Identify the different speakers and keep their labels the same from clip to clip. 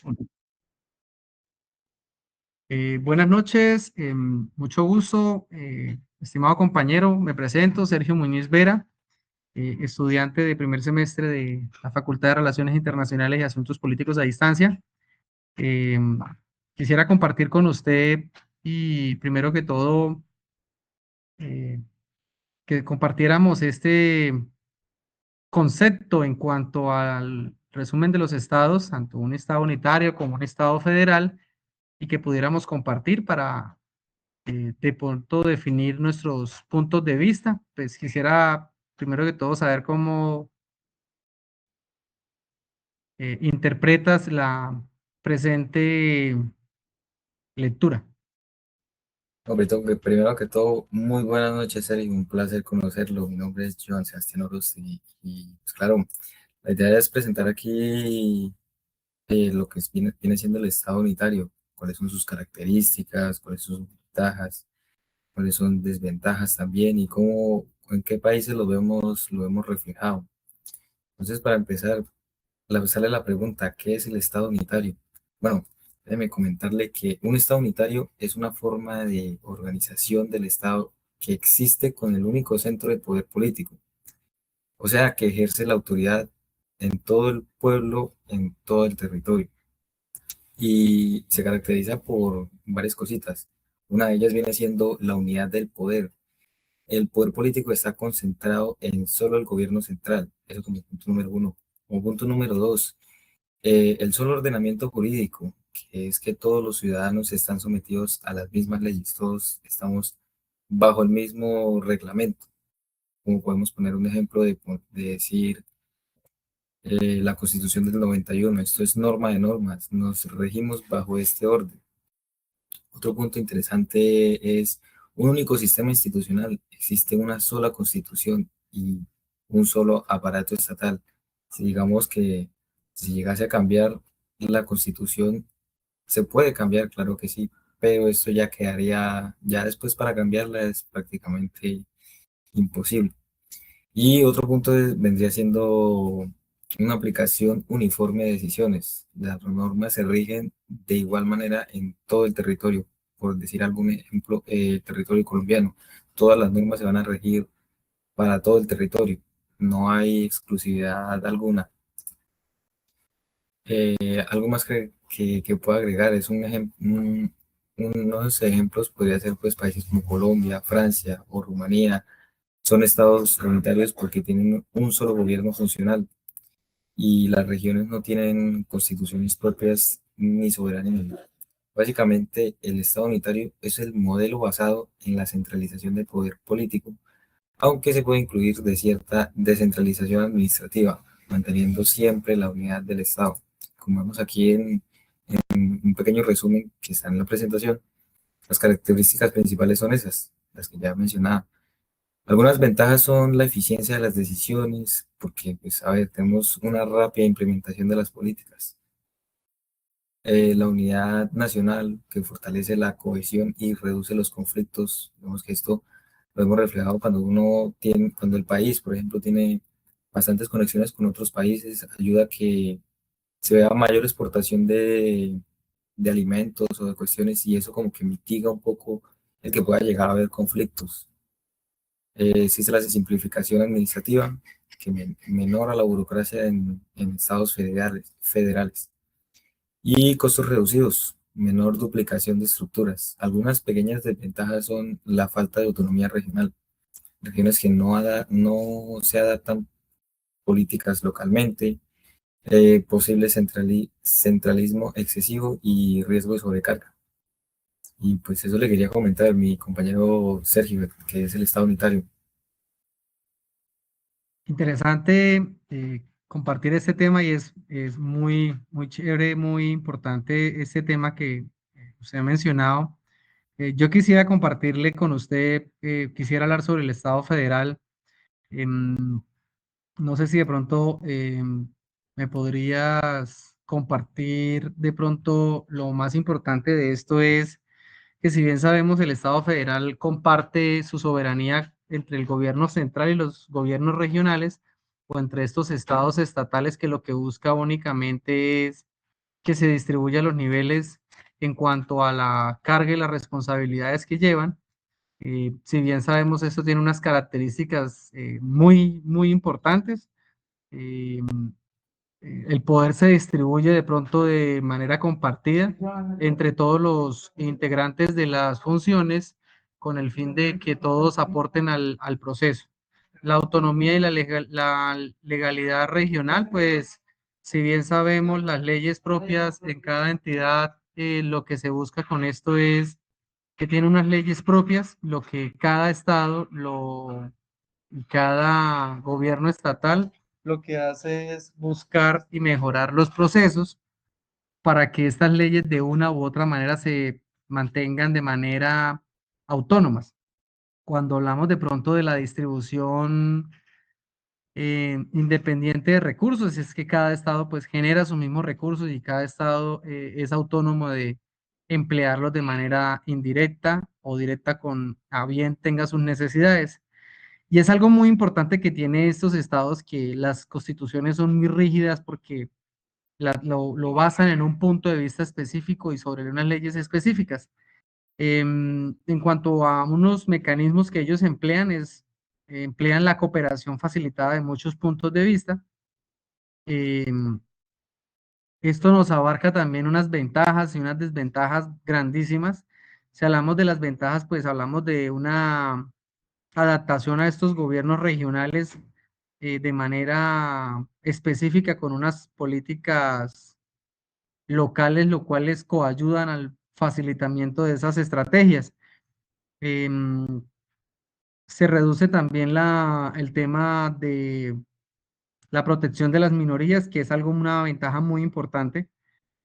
Speaker 1: 2, 1. Buenas noches, mucho gusto, estimado compañero, me presento, Sergio Muñiz Vera, estudiante de primer semestre de la Facultad de Relaciones Internacionales y Asuntos Políticos a Distancia. Eh, Quisiera compartir con usted y primero que todo, eh, que compartiéramos este concepto en cuanto al resumen de los estados, tanto un estado unitario como un estado federal, y que pudiéramos compartir para de pronto definir nuestros puntos de vista. Pues quisiera primero que todo saber cómo interpretas la presente lectura.
Speaker 2: Primero que todo, muy buenas noches, Sergio. Un placer conocerlo. Mi nombre es Joan Sebastián Orozco pues claro, la idea es presentar aquí lo que viene siendo el Estado unitario, cuáles son sus características, cuáles son sus ventajas, cuáles son desventajas también y cómo, en qué países lo vemos reflejado. Entonces, para empezar, sale la pregunta, ¿qué es el Estado unitario? Bueno, déjeme comentarle que un Estado unitario es una forma de organización del Estado que existe con el único centro de poder político, o sea, que ejerce la autoridad en todo el pueblo, en todo el territorio, y se caracteriza por varias cositas. Una de ellas viene siendo la unidad del poder. El poder político está concentrado en solo el gobierno central, eso como punto número uno. Como punto número dos, el solo ordenamiento jurídico, que es que todos los ciudadanos están sometidos a las mismas leyes, todos estamos bajo el mismo reglamento. Como podemos poner un ejemplo de decir la Constitución del 91, esto es norma de normas, nos regimos bajo este orden. Otro punto interesante es un único sistema institucional, existe una sola constitución y un solo aparato estatal. Si digamos que si llegase a cambiar la constitución, se puede cambiar, claro que sí, pero esto ya quedaría, ya después para cambiarla es prácticamente imposible. Y otro punto vendría siendo una aplicación uniforme de decisiones. Las normas se rigen de igual manera en todo el territorio. Por decir algún ejemplo, el territorio colombiano. Todas las normas se van a regir para todo el territorio. No hay exclusividad alguna. Algo más que puedo agregar es unos ejemplos, podría ser pues países como Colombia, Francia o Rumanía. Son estados unitarios porque tienen un solo gobierno funcional y las regiones no tienen constituciones propias ni soberanas. Básicamente, el Estado unitario es el modelo basado en la centralización del poder político, aunque se puede incluir de cierta descentralización administrativa, manteniendo siempre la unidad del Estado. Como vemos aquí en un pequeño resumen que está en la presentación, las características principales son esas, las que ya mencionaba. Algunas ventajas son la eficiencia de las decisiones, porque, pues, a ver, tenemos una rápida implementación de las políticas. La unidad nacional, que fortalece la cohesión y reduce los conflictos. Vemos que esto lo hemos reflejado cuando el país, por ejemplo, tiene bastantes conexiones con otros países, ayuda a que se vea mayor exportación de alimentos o de cuestiones, y eso como que mitiga un poco el que pueda llegar a haber conflictos. Existe la simplificación administrativa, que menora la burocracia en estados federales. Y costos reducidos, menor duplicación de estructuras. Algunas pequeñas desventajas son la falta de autonomía regional, regiones que no se adaptan políticas localmente, posible centralismo excesivo y riesgo de sobrecarga. Y pues eso le quería comentar a mi compañero Sergio, que es el Estado unitario.
Speaker 1: Interesante compartir este tema y es muy, muy chévere, muy importante este tema que usted ha mencionado. Yo quisiera compartirle con usted, quisiera hablar sobre el Estado federal. Em, no sé si de pronto me podrías compartir de pronto lo más importante de esto es que si bien sabemos el Estado federal comparte su soberanía entre el gobierno central y los gobiernos regionales o entre estos estados estatales que lo que busca únicamente es que se distribuye a los niveles en cuanto a la carga y las responsabilidades que llevan. Si bien sabemos, esto tiene unas características muy importantes. Eh, el poder se distribuye de pronto de manera compartida entre todos los integrantes de las funciones con el fin de que todos aporten al proceso. La autonomía y la legalidad regional, pues si bien sabemos las leyes propias en cada entidad, lo que se busca con esto es que tiene unas leyes propias, lo que cada estado, cada gobierno estatal lo que hace es buscar y mejorar los procesos para que estas leyes de una u otra manera se mantengan de manera autónomas. Cuando hablamos de pronto de la distribución independiente de recursos, es que cada estado pues genera sus mismos recursos y cada estado es autónomo de emplearlos de manera indirecta o directa con a bien tenga sus necesidades. Y es algo muy importante que tiene estos estados que las constituciones son muy rígidas porque lo basan en un punto de vista específico y sobre unas leyes específicas. En cuanto a unos mecanismos que ellos emplean, emplean la cooperación facilitada de muchos puntos de vista. Em, Esto nos abarca también unas ventajas y unas desventajas grandísimas. Si hablamos de las ventajas, pues hablamos de una adaptación a estos gobiernos regionales de manera específica con unas políticas locales, lo cual les coayudan al facilitamiento de esas estrategias. Em, Se reduce también el tema de la protección de las minorías, que es algo, una ventaja muy importante,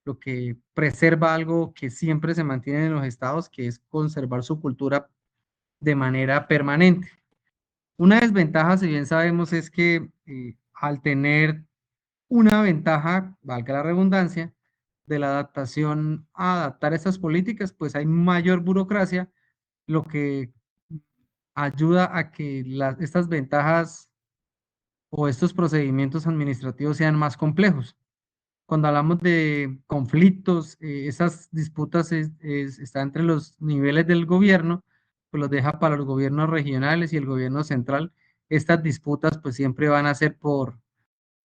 Speaker 1: lo que preserva algo que siempre se mantiene en los estados, que es conservar su cultura de manera permanente. Una desventaja, si bien sabemos, es que al tener una ventaja, valga la redundancia, de la adaptación a adaptar estas políticas, pues hay mayor burocracia, lo que ayuda a que estas ventajas o estos procedimientos administrativos sean más complejos. Cuando hablamos de conflictos, esas disputas están entre los niveles del gobierno, pues los deja para los gobiernos regionales y el gobierno central. Estas disputas pues siempre van a ser por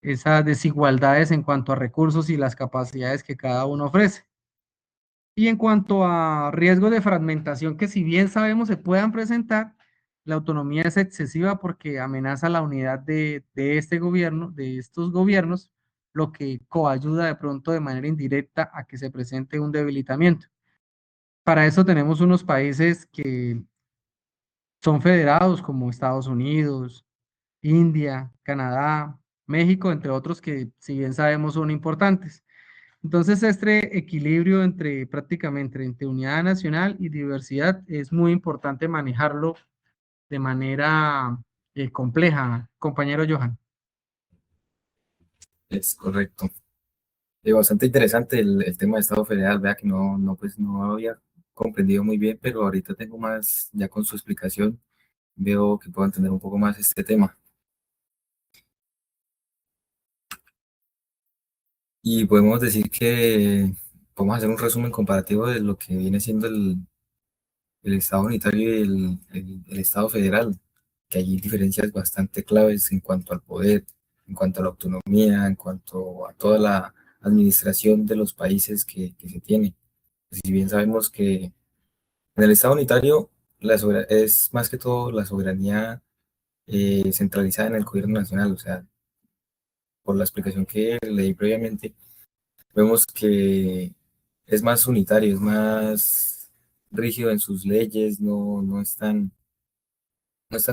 Speaker 1: esas desigualdades en cuanto a recursos y las capacidades que cada uno ofrece. Y en cuanto a riesgos de fragmentación que si bien sabemos se puedan presentar, la autonomía es excesiva porque amenaza la unidad de este gobierno, de estos gobiernos, lo que coayuda de pronto de manera indirecta a que se presente un debilitamiento. Para eso tenemos unos países que son federados como Estados Unidos, India, Canadá, México, entre otros que si bien sabemos son importantes. Entonces, este equilibrio entre prácticamente entre unidad nacional y diversidad es muy importante manejarlo de manera compleja, compañero Johan.
Speaker 2: Es correcto. Bastante interesante el tema de Estado Federal, vea que pues no había comprendido muy bien, pero ahorita tengo más, ya con su explicación, veo que puedo entender un poco más este tema. Y podemos decir que podemos hacer un resumen comparativo de lo que viene siendo el Estado unitario y el Estado federal, que hay diferencias bastante claves en cuanto al poder, en cuanto a la autonomía, en cuanto a toda la administración de los países que se tiene. Si bien sabemos que en el Estado unitario es más que todo la soberanía centralizada en el gobierno nacional, o sea, por la explicación que leí previamente, vemos que es más unitario, es más rígido en sus leyes, no es tan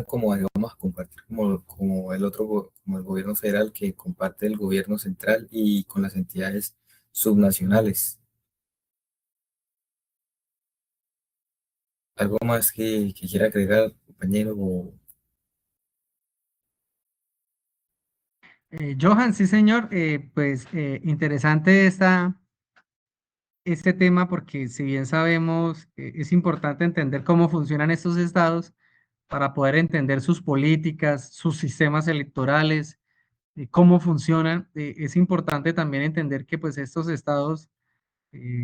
Speaker 2: como, digamos, a compartir como el otro, como el gobierno federal que comparte el gobierno central y con las entidades subnacionales. ¿Algo más que quiera agregar, compañero?
Speaker 1: Johan, sí señor, pues interesante este tema porque si bien sabemos, es importante entender cómo funcionan estos estados para poder entender sus políticas, sus sistemas electorales, cómo funcionan. Es importante también entender que pues estos estados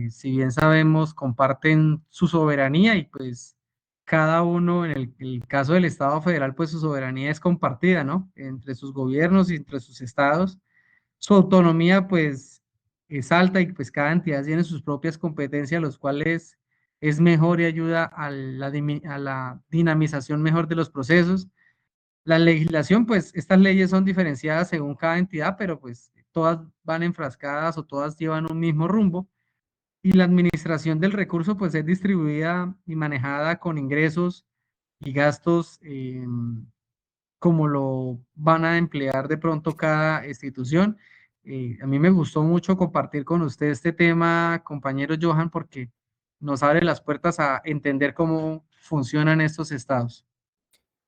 Speaker 1: si bien sabemos, comparten su soberanía y pues cada uno, en el caso del Estado federal, pues su soberanía es compartida, ¿no? Entre sus gobiernos y entre sus estados. Su autonomía pues es alta y pues cada entidad tiene sus propias competencias, los cuales es mejor y ayuda a la dinamización mejor de los procesos. La legislación, pues estas leyes son diferenciadas según cada entidad, pero pues todas van enfrascadas o todas llevan un mismo rumbo. Y la administración del recurso, pues es distribuida y manejada con ingresos y gastos, como lo van a emplear de pronto cada institución. A mí me gustó mucho compartir con usted este tema, compañero Johan, porque nos abre las puertas a entender cómo funcionan estos estados.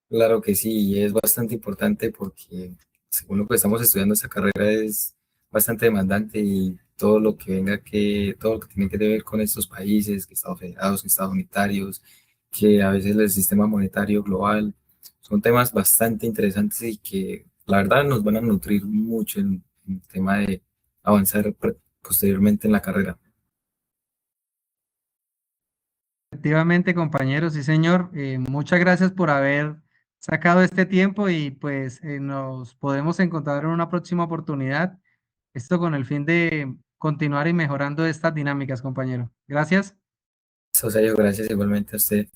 Speaker 2: Claro que sí, y es bastante importante porque según lo que estamos estudiando, esta carrera es bastante demandante y todo lo que todo lo que tiene que ver con estos países, que estados federados, que estados unitarios, que a veces el sistema monetario global, son temas bastante interesantes y que la verdad nos van a nutrir mucho en el tema de avanzar posteriormente en la carrera.
Speaker 1: Efectivamente, compañeros, sí, señor. Muchas gracias por haber sacado este tiempo y pues nos podemos encontrar en una próxima oportunidad. Esto con el fin de continuar y mejorando estas dinámicas, compañero. Gracias.
Speaker 2: Sosayo, gracias igualmente a usted.